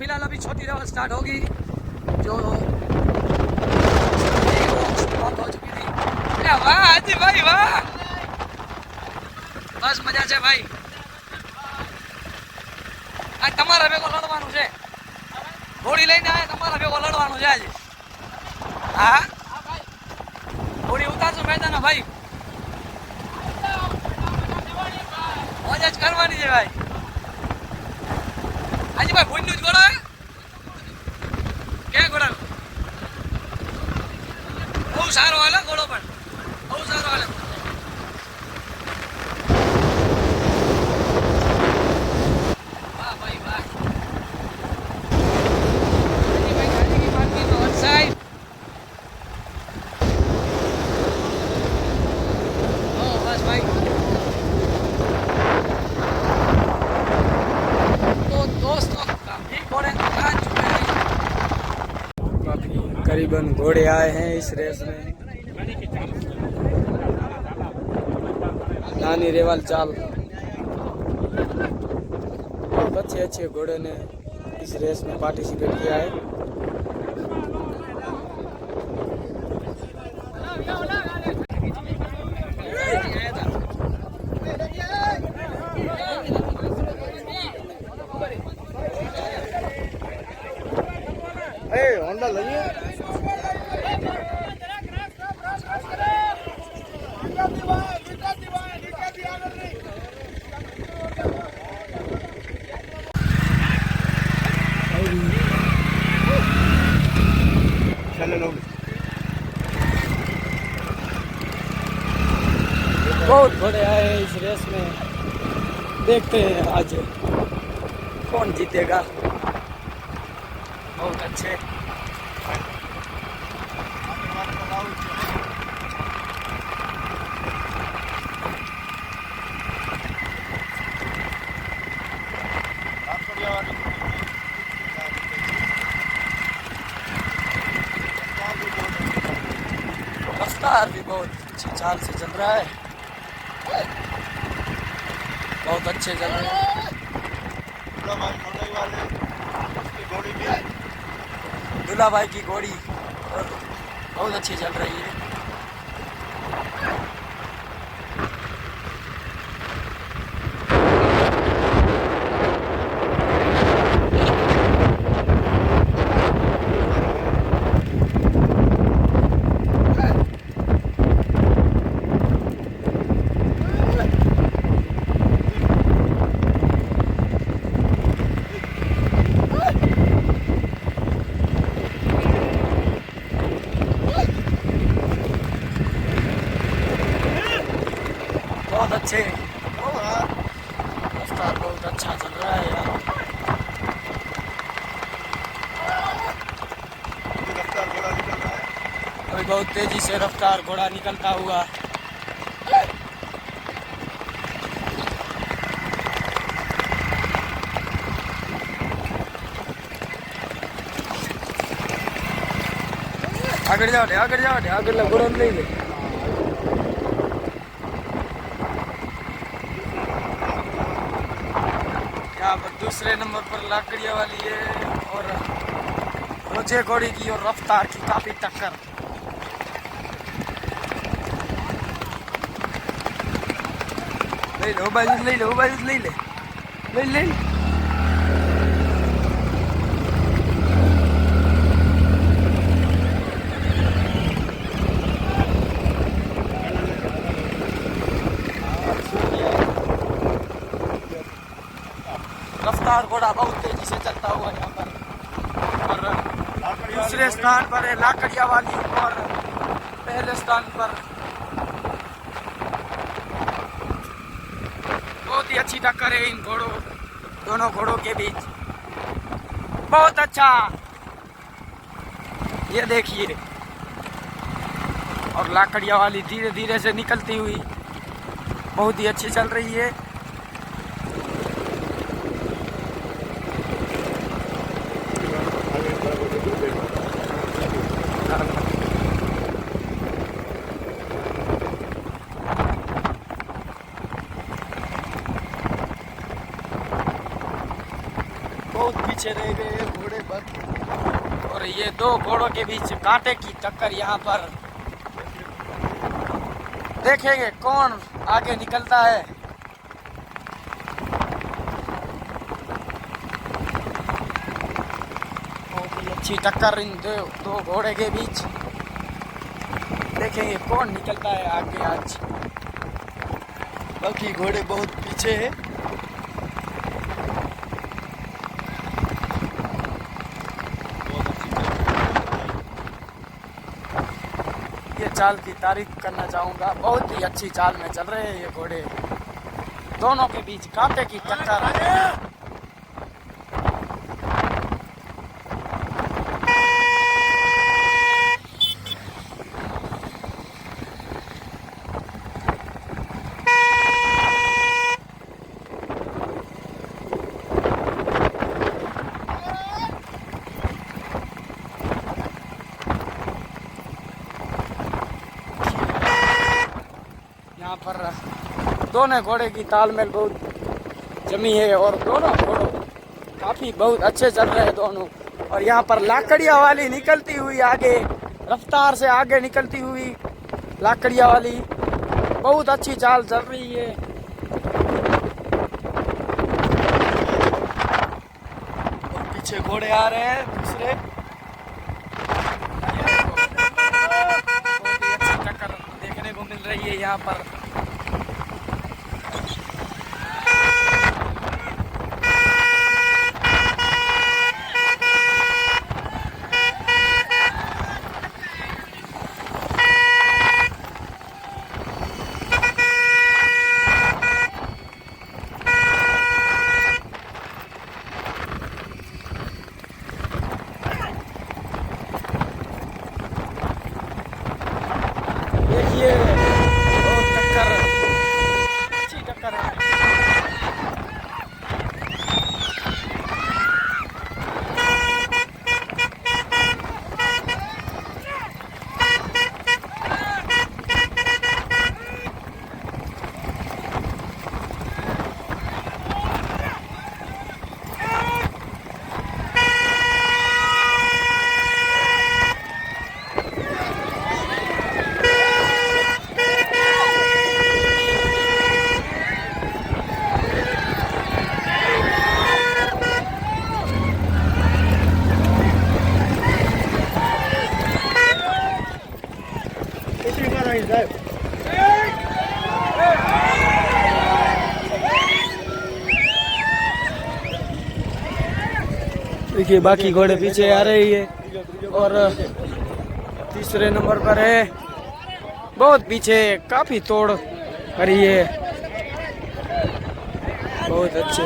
फिलहाल अभी छोटी रेवल स्टार्ट होगी जो बंद हो चुकी थी। वाह हाजी भाई वाह, बस मजा છે ભાઈ। આ તમારા ભેગો લડવાનું છે, ઘોડી લઈને આયા તમારા ભેગો લડવાનું છે આજે। હા ઘોડી ઉતારજો મેદાન ભાઈ, મોજ જ કરવાની છે ભાઈ। આજે ભાઈ ભૂંડનું જ ઘોડો કે ઘોડા બહુ સારો હાલે ઘોડો, પણ બહુ સારો હાલે। વાહ ભાઈ વાહ, करीबन घोड़े आए हैं इस रेस में। नानी रेवल चाल, बहुत अच्छे अच्छे घोड़े ने इस रेस में पार्टिसिपेट किया है। होंडा लगी बहुत घोड़े आए हैं इस रेस में। देखते हैं आज कौन जीतेगा। बहुत अच्छे रफ्तार भी बहुत अच्छी चाल से चल रहा है, बहुत अच्छे चल रहे हैं। दूल्हा भाई की घोड़ी बहुत अच्छी चल रही है। बहुत अच्छे रफ्तार बहुत अच्छा चल रहा है यार। अभी बहुत तेजी से रफ्तार घोड़ा निकलता हुआ आगे जाओ आगे घोड़ा नहीं ले। यहाँ पर दूसरे नंबर पर लाकड़िया वाली है और रोजे घोड़ी की और रफ्तार की काफी टक्कर। ले लो बाजू ले लो बाजू ले ले ले ले रफ्तार घोड़ा बहुत तेजी से चलता हुआ यहाँ पर। और दूसरे स्थान पर है लाकड़िया वाली और पहले स्थान पर बहुत ही अच्छी टक्कर है इन दोनों घोड़ों के बीच। बहुत अच्छा, ये देखिए। और लाकड़िया वाली धीरे धीरे से निकलती हुई बहुत ही अच्छी चल रही है। बहुत पीछे रह गए घोड़े बस। और ये दो घोड़ों के बीच कांटे की टक्कर यहाँ पर देखेंगे कौन आगे निकलता है। बहुत ही अच्छी टक्कर इन दो घोड़े के बीच। देखेंगे कौन निकलता है आगे आज। बाकी घोड़े बहुत पीछे है। ये चाल की तारीफ करना चाहूँगा, बहुत ही अच्छी चाल में चल रहे हैं ये घोड़े। दोनों के बीच कांटे की टक्कर। यहाँ पर दोनों घोड़े की तालमेल बहुत जमी है और दोनों घोड़ों काफी बहुत अच्छे चल रहे हैं दोनों। और यहाँ पर लाकड़िया वाली निकलती हुई आगे, रफ्तार से आगे निकलती हुई लाकड़िया वाली बहुत अच्छी चाल चल रही है। और पीछे घोड़े आ रहे हैं दूसरे। बहुत ही अच्छी टक्कर देखने को मिल रही है यहाँ पर। देखिए बहुत टक्कर, अच्छी टक्कर है। देखिए बाकी घोड़े पीछे आ रही है और तीसरे नंबर पर है, बहुत पीछे काफी तोड़ करी है, बहुत अच्छे।